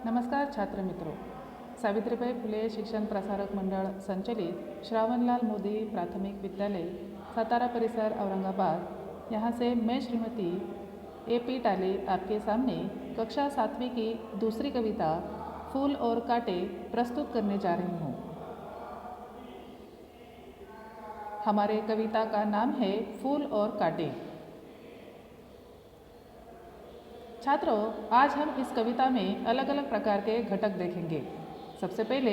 नमस्कार छात्र मित्रों, सावित्रीबाई फुले शिक्षण प्रसारक मंडल संचालित श्रावणलाल मोदी प्राथमिक विद्यालय सातारा परिसर औरंगाबाद, यहाँ से मैं श्रीमती AP टाले आपके सामने कक्षा 7वीं की दूसरी कविता फूल और कांटे प्रस्तुत करने जा रही हूँ। हमारे कविता का नाम है फूल और कांटे। छात्रों, आज हम इस कविता में अलग अलग प्रकार के घटक देखेंगे। सबसे पहले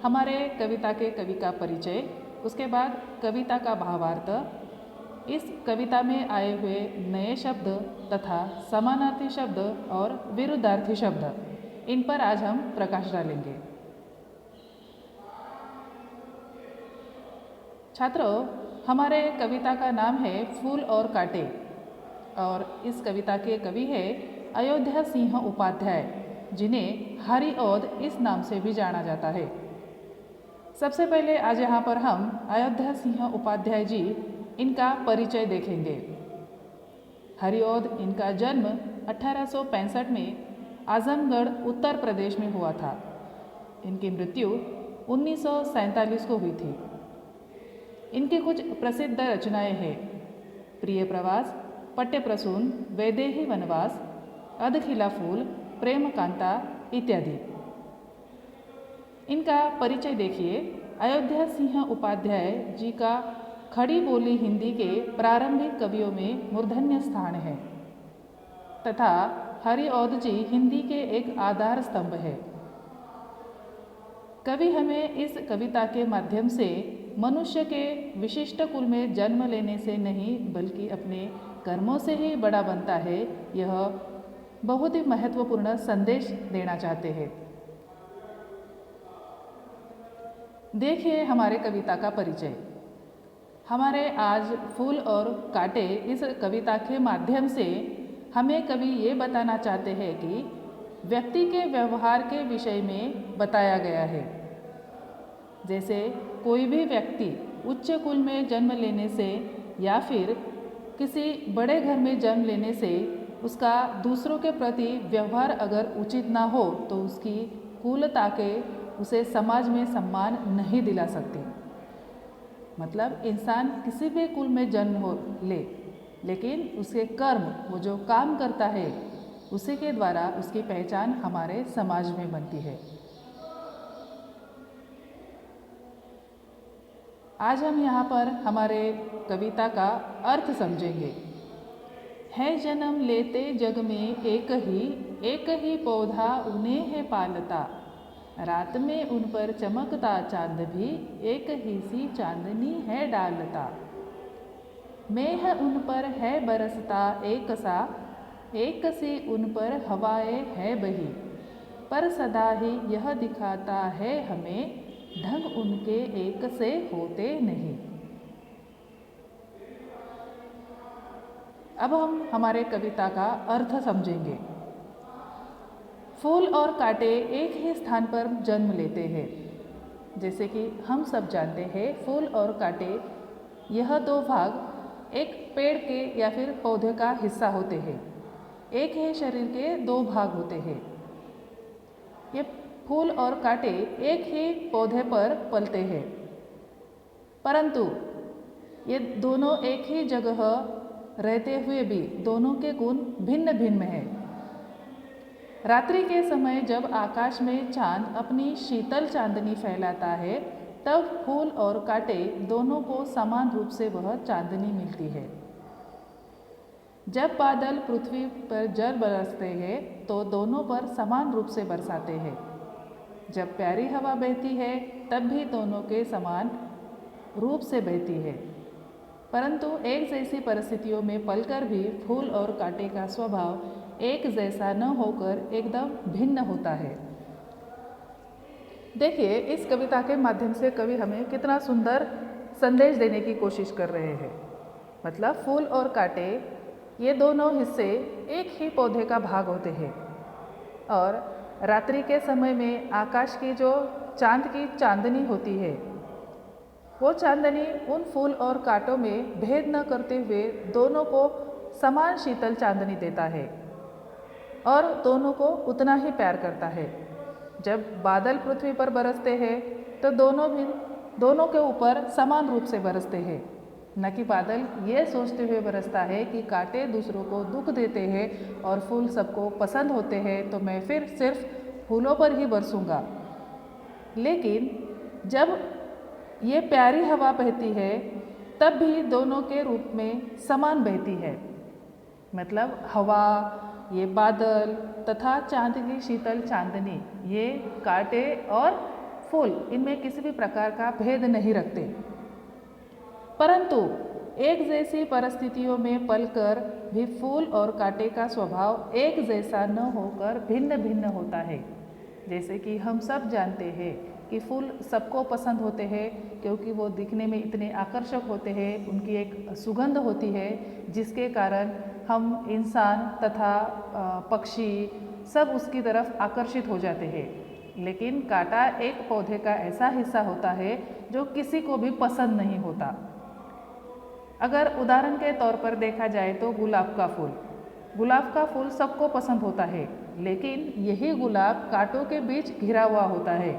हमारे कविता के कवि का परिचय, उसके बाद कविता का भावार्थ, इस कविता में आए हुए नए शब्द तथा समानार्थी शब्द और विरुद्धार्थी शब्द, इन पर आज हम प्रकाश डालेंगे। छात्रों, हमारे कविता का नाम है फूल और कांटे और इस कविता के कवि है अयोध्या सिंह उपाध्याय, जिन्हें हरिऔध इस नाम से भी जाना जाता है। सबसे पहले आज यहाँ पर हम अयोध्या सिंह उपाध्याय जी, इनका परिचय देखेंगे। हरिऔध, इनका जन्म 1865 में आजमगढ़ उत्तर प्रदेश में हुआ था। इनकी मृत्यु 1947 को हुई थी। इनकी कुछ प्रसिद्ध रचनाएं हैं: प्रिय प्रवास, पट्टप्रसून, वैदेही वनवास, अधखिला फूल, प्रेम कांता इत्यादि। इनका परिचय देखिए। अयोध्या सिंह उपाध्याय जी का खड़ी बोली हिंदी के प्रारंभिक कवियों में मूर्धन्य स्थान है तथा हरिऔध जी हिंदी के एक आधार स्तंभ है। कवि हमें इस कविता के माध्यम से मनुष्य के विशिष्ट कुल में जन्म लेने से नहीं, बल्कि अपने कर्मों से ही बड़ा बनता है, यह बहुत ही महत्वपूर्ण संदेश देना चाहते हैं। देखिए हमारे कविता का परिचय। हमारे आज फूल और कांटे इस कविता के माध्यम से हमें कवि ये बताना चाहते हैं कि व्यक्ति के व्यवहार के विषय में बताया गया है। जैसे कोई भी व्यक्ति उच्च कुल में जन्म लेने से या फिर किसी बड़े घर में जन्म लेने से उसका दूसरों के प्रति व्यवहार अगर उचित ना हो तो उसकी कुलता के उसे समाज में सम्मान नहीं दिला सकती। मतलब इंसान किसी भी कुल में जन्म हो ले, लेकिन उसके कर्म, वो जो काम करता है, उसी के द्वारा उसकी पहचान हमारे समाज में बनती है। आज हम यहाँ पर हमारे कविता का अर्थ समझेंगे। है जन्म लेते जग में एक ही पौधा उन्हें है पालता, रात में उन पर चमकता चांद भी एक ही सी चांदनी है डालता। मेह उन पर है बरसता एक सा, एक सी उन पर हवाएं है बही, पर सदा ही यह दिखाता है हमें ढंग उनके एक से होते नहीं। अब हम हमारे कविता का अर्थ समझेंगे। फूल और कांटे एक ही स्थान पर जन्म लेते हैं। जैसे कि हम सब जानते हैं, फूल और कांटे यह दो भाग एक पेड़ के या फिर पौधे का हिस्सा होते हैं। एक ही शरीर के दो भाग होते हैं। ये फूल और कांटे एक ही पौधे पर पलते हैं, परंतु ये दोनों एक ही जगह रहते हुए भी दोनों के गुण भिन्न भिन्न हैं। रात्रि के समय जब आकाश में चांद अपनी शीतल चांदनी फैलाता है, तब फूल और कांटे दोनों को समान रूप से वह चांदनी मिलती है। जब बादल पृथ्वी पर जल बरसते हैं तो दोनों पर समान रूप से बरसाते हैं। जब प्यारी हवा बहती है तब भी दोनों के समान रूप से बहती है, परंतु एक जैसी परिस्थितियों में पलकर भी फूल और कांटे का स्वभाव एक जैसा न होकर एकदम भिन्न होता है। देखिए, इस कविता के माध्यम से कवि हमें कितना सुंदर संदेश देने की कोशिश कर रहे हैं। मतलब फूल और कांटे ये दोनों हिस्से एक ही पौधे का भाग होते हैं और रात्रि के समय में आकाश की जो चांद की चांदनी होती है, वो चांदनी उन फूल और कांटों में भेद न करते हुए दोनों को समान शीतल चांदनी देता है और दोनों को उतना ही प्यार करता है। जब बादल पृथ्वी पर बरसते हैं तो दोनों के ऊपर समान रूप से बरसते हैं, न कि बादल ये सोचते हुए बरसता है कि कांटे दूसरों को दुख देते हैं और फूल सबको पसंद होते हैं तो मैं फिर सिर्फ फूलों पर ही बरसूंगा। लेकिन जब ये प्यारी हवा बहती है तब भी दोनों के रूप में समान बहती है, मतलब हवा, ये बादल तथा चांद की शीतल चांदनी, ये कांटे और फूल इनमें किसी भी प्रकार का भेद नहीं रखते। परंतु एक जैसी परिस्थितियों में पलकर भी फूल और कांटे का स्वभाव एक जैसा न होकर भिन्न भिन्न होता है। जैसे कि हम सब जानते हैं कि फूल सबको पसंद होते हैं क्योंकि वो दिखने में इतने आकर्षक होते हैं, उनकी एक सुगंध होती है जिसके कारण हम इंसान तथा पक्षी सब उसकी तरफ आकर्षित हो जाते हैं। लेकिन कांटा एक पौधे का ऐसा हिस्सा होता है जो किसी को भी पसंद नहीं होता। अगर उदाहरण के तौर पर देखा जाए तो गुलाब का फूल सबको पसंद होता है, लेकिन यही गुलाब कांटों के बीच घिरा हुआ होता है।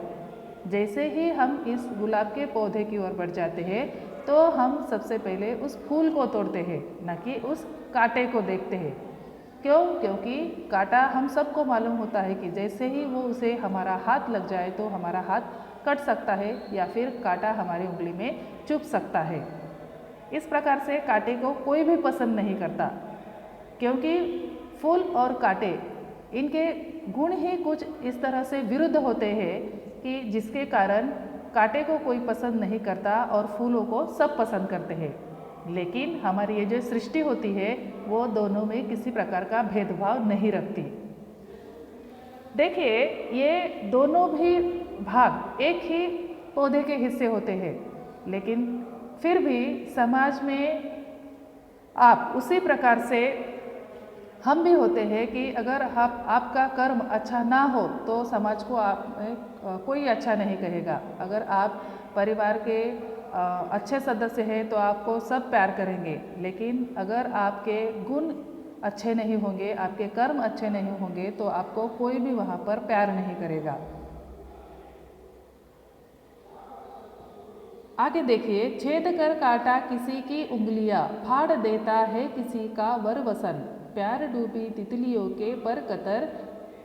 जैसे ही हम इस गुलाब के पौधे की ओर बढ़ जाते हैं तो हम सबसे पहले उस फूल को तोड़ते हैं, न कि उस कांटे को देखते हैं। क्यों? क्योंकि कांटा हम सबको मालूम होता है कि जैसे ही वो उसे हमारा हाथ लग जाए तो हमारा हाथ कट सकता है या फिर कांटा हमारी उंगली में चुभ सकता है। इस प्रकार से कांटे को कोई भी पसंद नहीं करता, क्योंकि फूल और कांटे इनके गुण ही कुछ इस तरह से विरुद्ध होते हैं कि जिसके कारण कांटे को कोई पसंद नहीं करता और फूलों को सब पसंद करते हैं। लेकिन हमारी ये जो सृष्टि होती है वो दोनों में किसी प्रकार का भेदभाव नहीं रखती। देखिए, ये दोनों भी भाग एक ही पौधे के हिस्से होते हैं, लेकिन फिर भी समाज में आप उसी प्रकार से हम भी होते हैं कि अगर आपका कर्म अच्छा ना हो तो समाज को आप कोई अच्छा नहीं कहेगा। अगर आप परिवार के अच्छे सदस्य हैं तो आपको सब प्यार करेंगे, लेकिन अगर आपके गुण अच्छे नहीं होंगे, आपके कर्म अच्छे नहीं होंगे तो आपको कोई भी वहाँ पर प्यार नहीं करेगा। आगे देखिए, छेद कर काटा किसी की उंगलियां, फाड़ देता है किसी का वरवसन, प्यार डूबी तितलियों के पर कतर,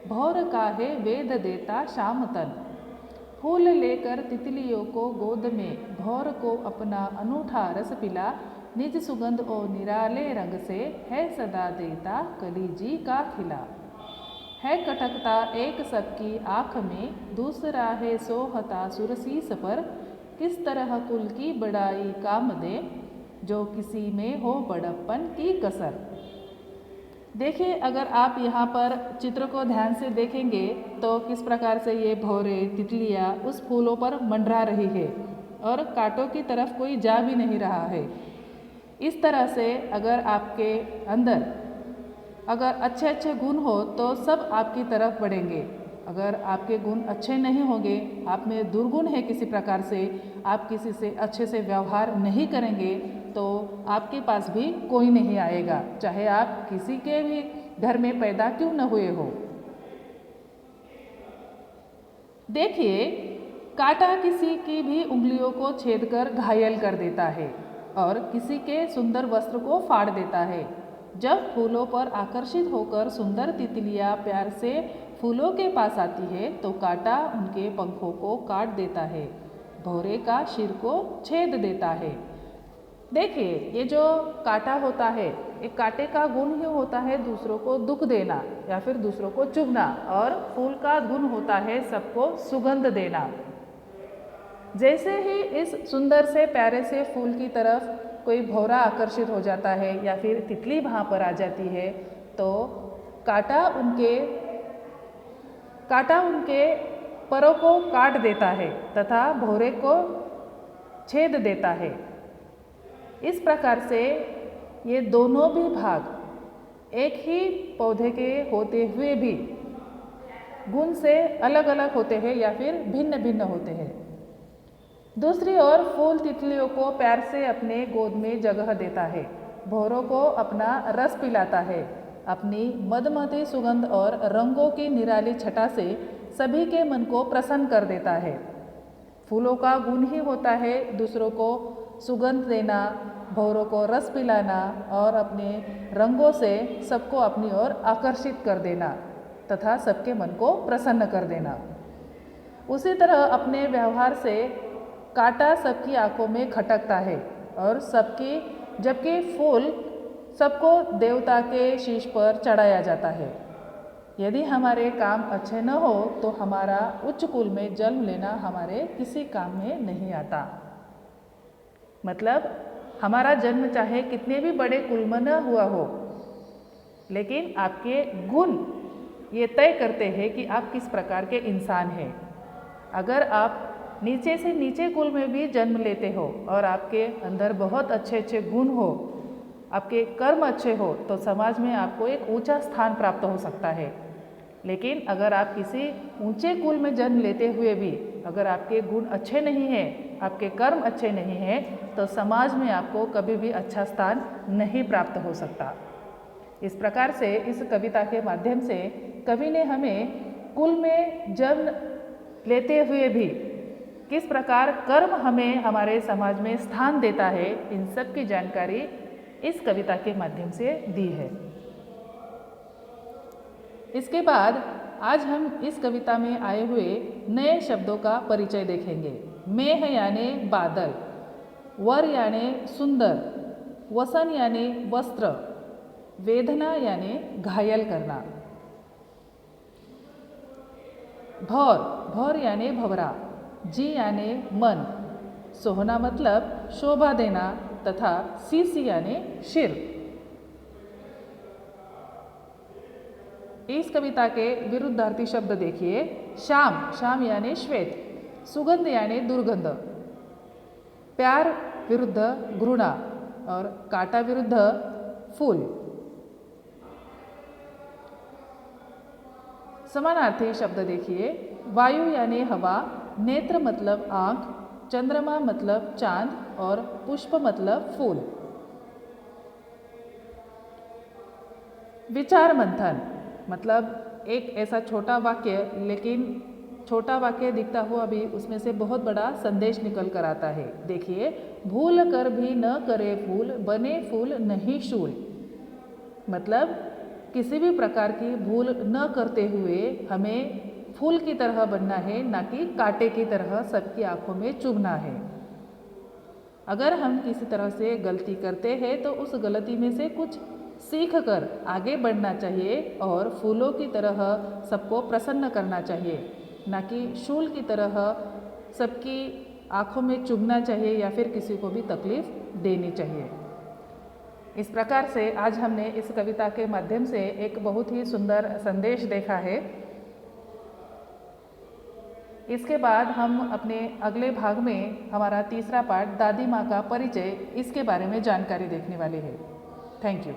भौर काहे वेद देता शाम तन। फूल लेकर तितलियों को गोद में, भौर को अपना अनूठा रस पिला, निज सुगंध और निराले रंग से, है सदा देता कलीजी का खिला। है कटकता एक सबकी आँख में, दूसरा है सोहता सुरसीस पर, किस तरह कुल की बड़ाई काम दे, जो किसी में हो बड़प्पन की कसर। देखिए, अगर आप यहाँ पर चित्र को ध्यान से देखेंगे तो किस प्रकार से ये भौरे तितलियाँ उस फूलों पर मंडरा रही है और कांटों की तरफ कोई जा भी नहीं रहा है। इस तरह से अगर आपके अंदर अगर अच्छे अच्छे गुण हो तो सब आपकी तरफ बढ़ेंगे। अगर आपके गुण अच्छे नहीं होंगे, आप में दुर्गुण है किसी प्रकार से, आप किसी से अच्छे से व्यवहार नहीं करेंगे तो आपके पास भी कोई नहीं आएगा, चाहे आप किसी के भी घर में पैदा क्यों न हुए हो। देखिए, कांटा किसी की भी उंगलियों को छेद कर घायल कर देता है और किसी के सुंदर वस्त्र को फाड़ देता है। जब फूलों पर आकर्षित होकर सुंदर तितलियां प्यार से फूलों के पास आती है तो कांटा उनके पंखों को काट देता है, भौरे का सिर को छेद देता है। देखिए, ये जो कांटा होता है, एक कांटे का गुण ही होता है दूसरों को दुख देना या फिर दूसरों को चुभना, और फूल का गुण होता है सबको सुगंध देना। जैसे ही इस सुंदर से प्यारे से फूल की तरफ कोई भौरा आकर्षित हो जाता है या फिर तितली वहाँ पर आ जाती है तो कांटा उनके परों को काट देता है तथा भौरे को छेद देता है। इस प्रकार से ये दोनों भी भाग एक ही पौधे के होते हुए भी गुण से अलग अलग होते हैं या फिर भिन्न भिन्न होते हैं। दूसरी ओर फूल तितलियों को प्यार से अपने गोद में जगह देता है, भौरों को अपना रस पिलाता है, अपनी मदमती सुगंध और रंगों की निराली छटा से सभी के मन को प्रसन्न कर देता है। फूलों का गुण ही होता है दूसरों को सुगंध देना, भौरों को रस पिलाना और अपने रंगों से सबको अपनी ओर आकर्षित कर देना तथा सबके मन को प्रसन्न कर देना। उसी तरह अपने व्यवहार से कांटा सबकी आंखों में खटकता है और जबकि फूल सबको देवता के शीश पर चढ़ाया जाता है। यदि हमारे काम अच्छे न हो तो हमारा उच्च कुल में जन्म लेना हमारे किसी काम में नहीं आता। मतलब हमारा जन्म चाहे कितने भी बड़े कुल में न हुआ हो, लेकिन आपके गुण ये तय करते हैं कि आप किस प्रकार के इंसान हैं। अगर आप नीचे से नीचे कुल में भी जन्म लेते हो और आपके अंदर बहुत अच्छे अच्छे गुण हो, आपके कर्म अच्छे हो, तो समाज में आपको एक ऊंचा स्थान प्राप्त हो सकता है। लेकिन अगर आप किसी ऊंचे कुल में जन्म लेते हुए भी अगर आपके गुण अच्छे नहीं हैं, आपके कर्म अच्छे नहीं हैं, तो समाज में आपको कभी भी अच्छा स्थान नहीं प्राप्त हो सकता। इस प्रकार से इस कविता के माध्यम से कवि ने हमें कुल में जन्म लेते हुए भी किस प्रकार कर्म हमें हमारे समाज में स्थान देता है, इन सब की जानकारी इस कविता के माध्यम से दी है। इसके बाद आज हम इस कविता में आए हुए नए शब्दों का परिचय देखेंगे। मेह यानी बादल, वर यानी सुंदर, वसन यानी वस्त्र, वेदना यानी घायल करना, भौर, भौर यानी भवरा, जी यानी मन, सोहना मतलब शोभा देना तथा शीश यानी शिर। इस कविता के विरुद्धार्थी शब्द देखिए। श्याम, श्याम यानी श्वेत, सुगंध यानी दुर्गंध, प्यार विरुद्ध घृणा और कांटा विरुद्ध फूल। समानार्थी शब्द देखिए। वायु यानी हवा, नेत्र मतलब आँख, चंद्रमा मतलब चांद और पुष्प मतलब फूल। विचार मंथन मतलब एक ऐसा छोटा वाक्य, लेकिन छोटा वाक्य दिखता हुआ भी उसमें से बहुत बड़ा संदेश निकल कर आता है। देखिए, भूल कर भी न करे फूल, बने फूल नहीं शूल। मतलब किसी भी प्रकार की भूल न करते हुए हमें फूल की तरह बनना है, ना कि कांटे की तरह सबकी आंखों में चुभना है। अगर हम किसी तरह से गलती करते हैं तो उस गलती में से कुछ सीख कर आगे बढ़ना चाहिए और फूलों की तरह सबको प्रसन्न करना चाहिए, ना कि शूल की तरह सबकी आंखों में चुभना चाहिए या फिर किसी को भी तकलीफ देनी चाहिए। इस प्रकार से आज हमने इस कविता के माध्यम से एक बहुत ही सुंदर संदेश देखा है। इसके बाद हम अपने अगले भाग में हमारा तीसरा पार्ट दादी माँ का परिचय, इसके बारे में जानकारी देखने वाले हैं। Thank you.